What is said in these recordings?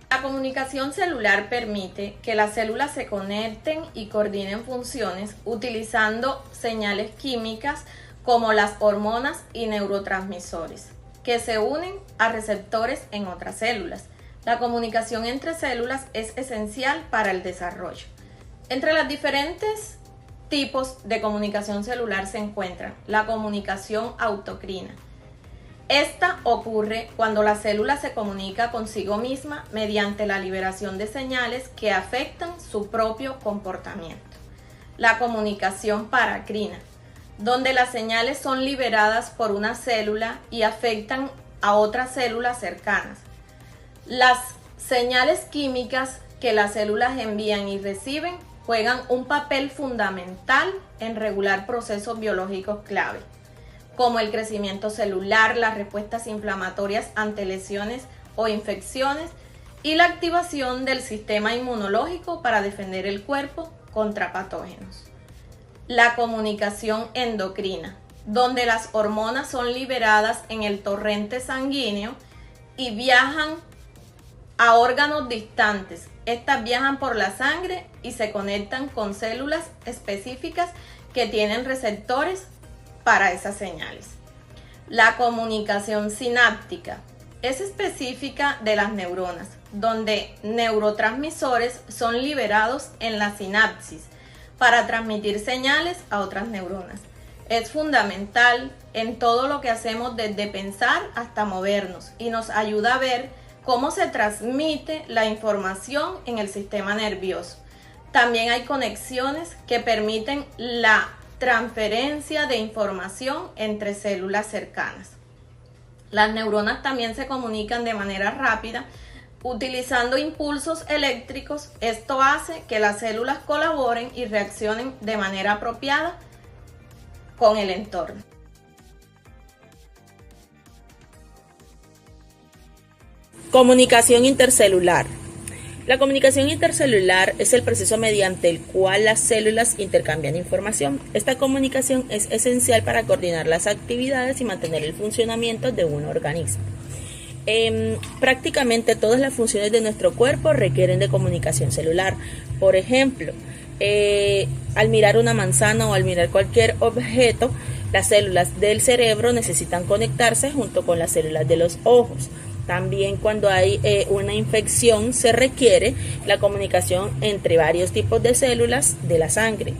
La comunicación celular permite que las células se conecten y coordinen funciones utilizando señales químicas como las hormonas y neurotransmisores, que se unen a receptores en otras células. La comunicación entre células es esencial para el desarrollo. Entre los diferentes tipos de comunicación celular se encuentran la comunicación autocrina. Esta ocurre cuando la célula se comunica consigo misma mediante la liberación de señales que afectan su propio comportamiento. La comunicación paracrina, donde las señales son liberadas por una célula y afectan a otras células cercanas. Las señales químicas que las células envían y reciben juegan un papel fundamental en regular procesos biológicos clave, como el crecimiento celular, las respuestas inflamatorias ante lesiones o infecciones y la activación del sistema inmunológico para defender el cuerpo contra patógenos. La comunicación endocrina, donde las hormonas son liberadas en el torrente sanguíneo y viajan a órganos distantes. Estas viajan por la sangre y se conectan con células específicas que tienen receptores para esas señales. La comunicación sináptica es específica de las neuronas, donde neurotransmisores son liberados en la sinapsis para transmitir señales a otras neuronas. Es fundamental en todo lo que hacemos, desde pensar hasta movernos, y nos ayuda a ver cómo se transmite la información en el sistema nervioso. También hay conexiones que permiten la transferencia de información entre células cercanas. Las neuronas también se comunican de manera rápida utilizando impulsos eléctricos. Esto hace que las células colaboren y reaccionen de manera apropiada con el entorno. Comunicación intercelular. La comunicación intercelular es el proceso mediante el cual las células intercambian información. Esta comunicación es esencial para coordinar las actividades y mantener el funcionamiento de un organismo. Prácticamente todas las funciones de nuestro cuerpo requieren de comunicación celular. Por ejemplo, al mirar una manzana o al mirar cualquier objeto, las células del cerebro necesitan conectarse junto con las células de los ojos. También cuando hay una infección se requiere la comunicación entre varios tipos de células de la sangre.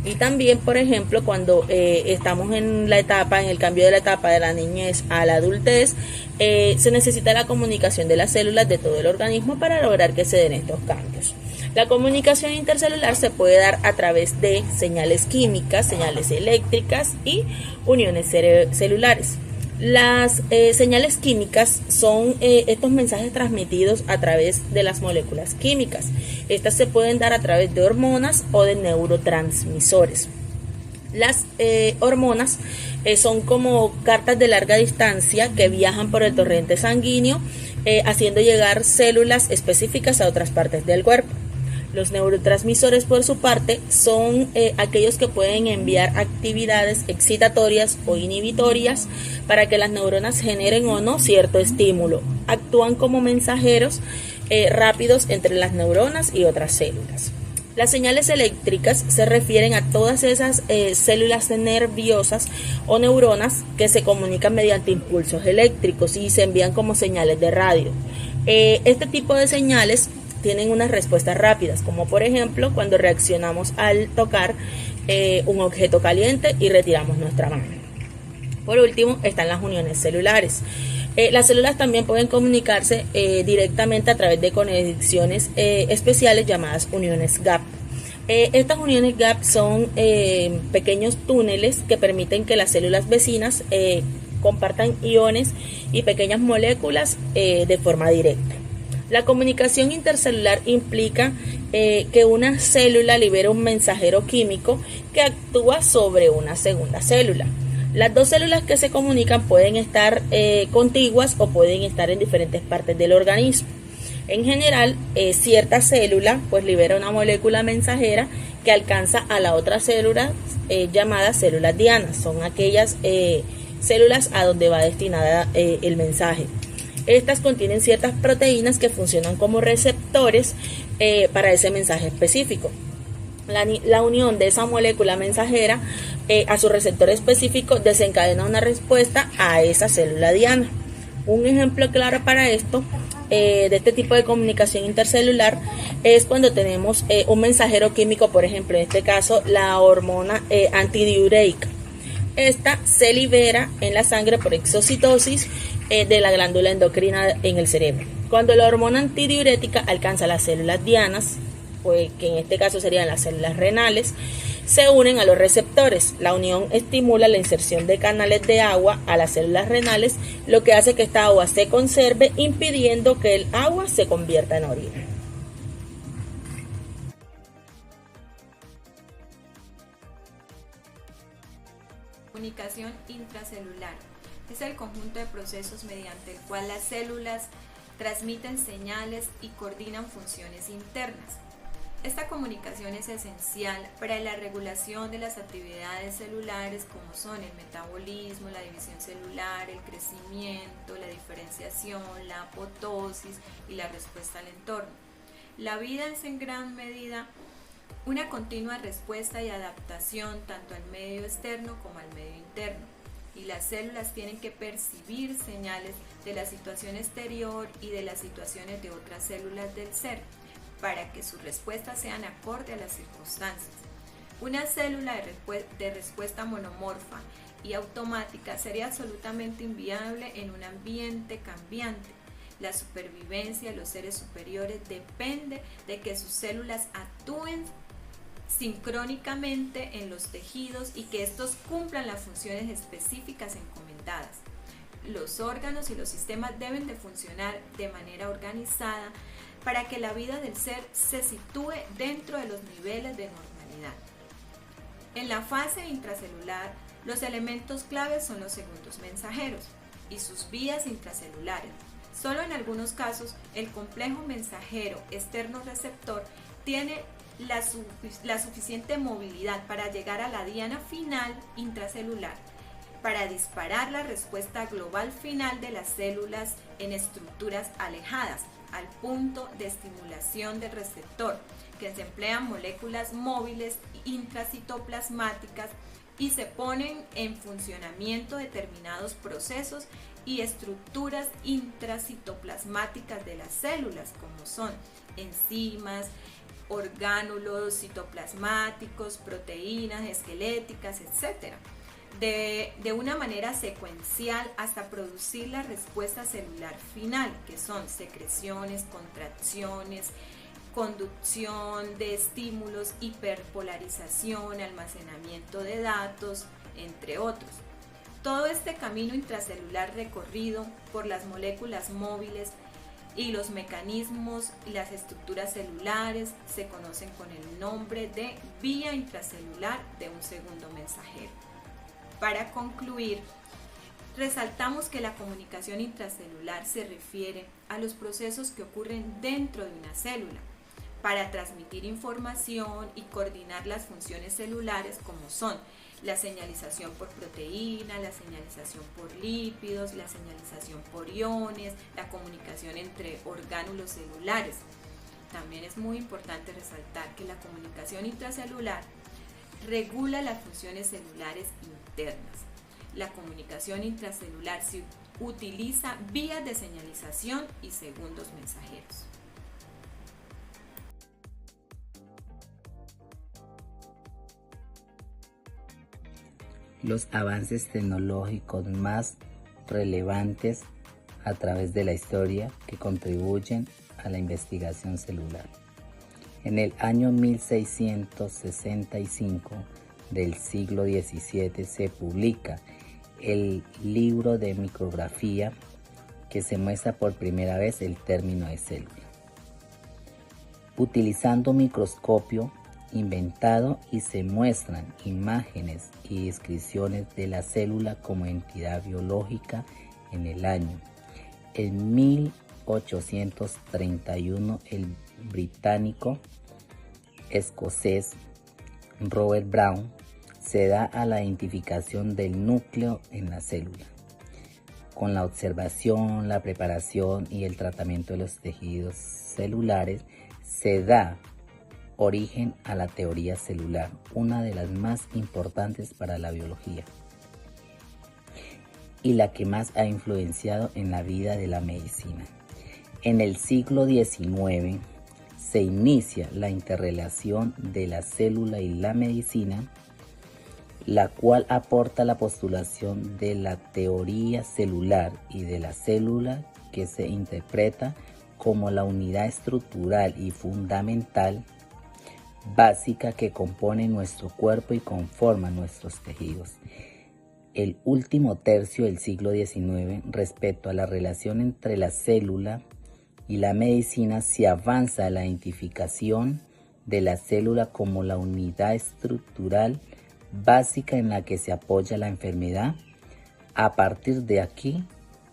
Y también, por ejemplo, cuando estamos en el cambio de la etapa de la niñez a la adultez, se necesita la comunicación de las células de todo el organismo para lograr que se den estos cambios. La comunicación intercelular se puede dar a través de señales químicas, señales eléctricas y uniones celulares. Las señales químicas son estos mensajes transmitidos a través de las moléculas químicas. Estas se pueden dar a través de hormonas o de neurotransmisores. Las hormonas son como cartas de larga distancia que viajan por el torrente sanguíneo, haciendo llegar células específicas a otras partes del cuerpo. Los neurotransmisores, por su parte, son aquellos que pueden enviar actividades excitatorias o inhibitorias para que las neuronas generen o no cierto estímulo. Actúan como mensajeros rápidos entre las neuronas y otras células. Las señales eléctricas se refieren a todas esas células nerviosas o neuronas que se comunican mediante impulsos eléctricos y se envían como señales de radio. Este tipo de señales tienen unas respuestas rápidas, como por ejemplo cuando reaccionamos al tocar un objeto caliente y retiramos nuestra mano. Por último están las uniones celulares. Las células también pueden comunicarse directamente a través de conexiones especiales llamadas uniones gap. Estas uniones gap son pequeños túneles que permiten que las células vecinas compartan iones y pequeñas moléculas de forma directa. La comunicación intercelular implica que una célula libera un mensajero químico que actúa sobre una segunda célula. Las dos células que se comunican pueden estar contiguas o pueden estar en diferentes partes del organismo. En general, cierta célula pues libera una molécula mensajera que alcanza a la otra célula llamadas células dianas. Son aquellas células a donde va destinada el mensaje. Estas contienen ciertas proteínas que funcionan como receptores para ese mensaje específico. La unión de esa molécula mensajera a su receptor específico desencadena una respuesta a esa célula diana. Un ejemplo claro para esto, de este tipo de comunicación intercelular, es cuando tenemos un mensajero químico, por ejemplo, en este caso la hormona antidiurética. Esta se libera en la sangre por exocitosis de la glándula endocrina en el cerebro. Cuando la hormona antidiurética alcanza las células dianas, pues, que en este caso serían las células renales, se unen a los receptores. La unión estimula la inserción de canales de agua a las células renales, lo que hace que esta agua se conserve, impidiendo que el agua se convierta en orina. Comunicación intracelular es el conjunto de procesos mediante el cual las células transmiten señales y coordinan funciones internas. Esta comunicación es esencial para la regulación de las actividades celulares como son el metabolismo, la división celular, el crecimiento, la diferenciación, la apoptosis y la respuesta al entorno. La vida es en gran medida una continua respuesta y adaptación tanto al medio externo como al medio interno, y las células tienen que percibir señales de la situación exterior y de las situaciones de otras células del ser, para que sus respuestas sean acorde a las circunstancias. Una célula de respuesta monomorfa y automática sería absolutamente inviable en un ambiente cambiante. La supervivencia de los seres superiores depende de que sus células actúen sincrónicamente en los tejidos y que estos cumplan las funciones específicas encomendadas. Los órganos y los sistemas deben de funcionar de manera organizada para que la vida del ser se sitúe dentro de los niveles de normalidad. En la fase intracelular, los elementos claves son los segundos mensajeros y sus vías intracelulares. Solo en algunos casos, el complejo mensajero externo receptor tiene la suficiente movilidad para llegar a la diana final intracelular, para disparar la respuesta global final de las células en estructuras alejadas, al punto de estimulación del receptor, que se emplean moléculas móviles intracitoplasmáticas y se ponen en funcionamiento determinados procesos y estructuras intracitoplasmáticas de las células, como son enzimas, orgánulos citoplasmáticos, proteínas esqueléticas, etc. De una manera secuencial hasta producir la respuesta celular final, que son secreciones, contracciones, conducción de estímulos, hiperpolarización, almacenamiento de datos, entre otros. Todo este camino intracelular recorrido por las moléculas móviles y los mecanismos y las estructuras celulares se conocen con el nombre de vía intracelular de un segundo mensajero. Para concluir, resaltamos que la comunicación intracelular se refiere a los procesos que ocurren dentro de una célula para transmitir información y coordinar las funciones celulares, como son la señalización por proteína, la señalización por lípidos, la señalización por iones, la comunicación entre orgánulos celulares. También es muy importante resaltar que la comunicación intracelular regula las funciones celulares internas. La comunicación intracelular se utiliza vías de señalización y segundos mensajeros. Los avances tecnológicos más relevantes a través de la historia que contribuyen a la investigación celular. En el año 1665 del siglo XVII se publica el libro de micrografía, que se muestra por primera vez el término de célula. Utilizando un microscopio inventado, y se muestran imágenes y descripciones de la célula como entidad biológica en el año. En 18 1831 el británico escocés Robert Brown se da a la identificación del núcleo en la célula. Con la observación, la preparación y el tratamiento de los tejidos celulares se da origen a la teoría celular, una de las más importantes para la biología y la que más ha influenciado en la vida de la medicina. En el siglo XIX se inicia la interrelación de la célula y la medicina, la cual aporta la postulación de la teoría celular y de la célula, que se interpreta como la unidad estructural y fundamental básica que compone nuestro cuerpo y conforma nuestros tejidos. El último tercio del siglo XIX, respecto a la relación entre la célula y la medicina, se avanza a la identificación de la célula como la unidad estructural básica en la que se apoya la enfermedad. A partir de aquí,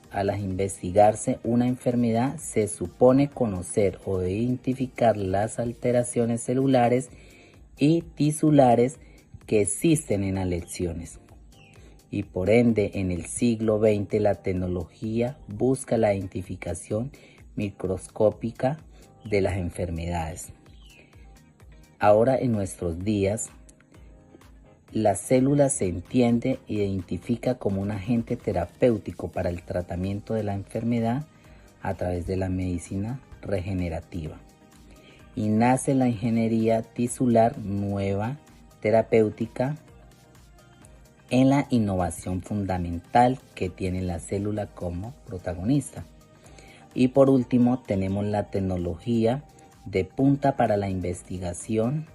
al investigarse una enfermedad, se supone conocer o identificar las alteraciones celulares y tisulares que existen en las lesiones. Y por ende, en el siglo XX, la tecnología busca la identificación microscópica de las enfermedades. Ahora, en nuestros días, la célula se entiende e identifica como un agente terapéutico para el tratamiento de la enfermedad a través de la medicina regenerativa. Y nace la ingeniería tisular nueva terapéutica en la innovación fundamental que tiene la célula como protagonista. Y por último, tenemos la tecnología de punta para la investigación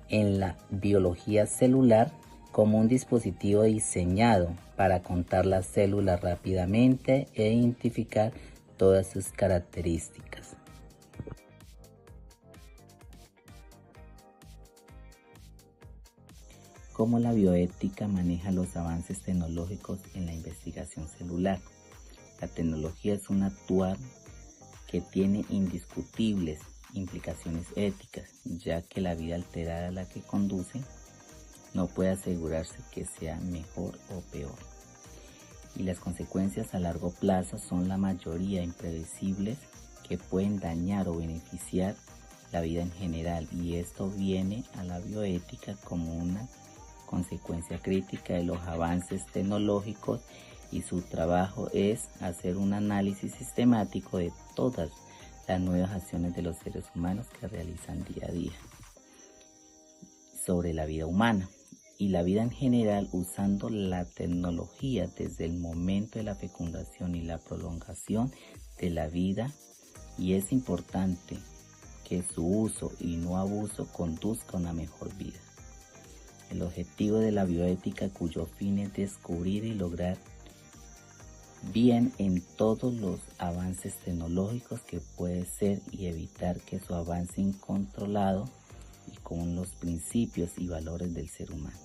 en la biología celular como un dispositivo diseñado para contar las células rápidamente e identificar todas sus características. ¿Cómo la bioética maneja los avances tecnológicos en la investigación celular? La tecnología es un actuar que tiene indiscutibles implicaciones éticas, ya que la vida alterada a la que conduce no puede asegurarse que sea mejor o peor. Y las consecuencias a largo plazo son la mayoría impredecibles que pueden dañar o beneficiar la vida en general, y esto viene a la bioética como una consecuencia crítica de los avances tecnológicos, y su trabajo es hacer un análisis sistemático de todas las nuevas acciones de los seres humanos que realizan día a día sobre la vida humana y la vida en general, usando la tecnología desde el momento de la fecundación y la prolongación de la vida, y es importante que su uso y no abuso conduzca a una mejor vida. El objetivo de la bioética, cuyo fin es descubrir y lograr bien en todos los avances tecnológicos que puede ser, y evitar que su avance incontrolado y con los principios y valores del ser humano.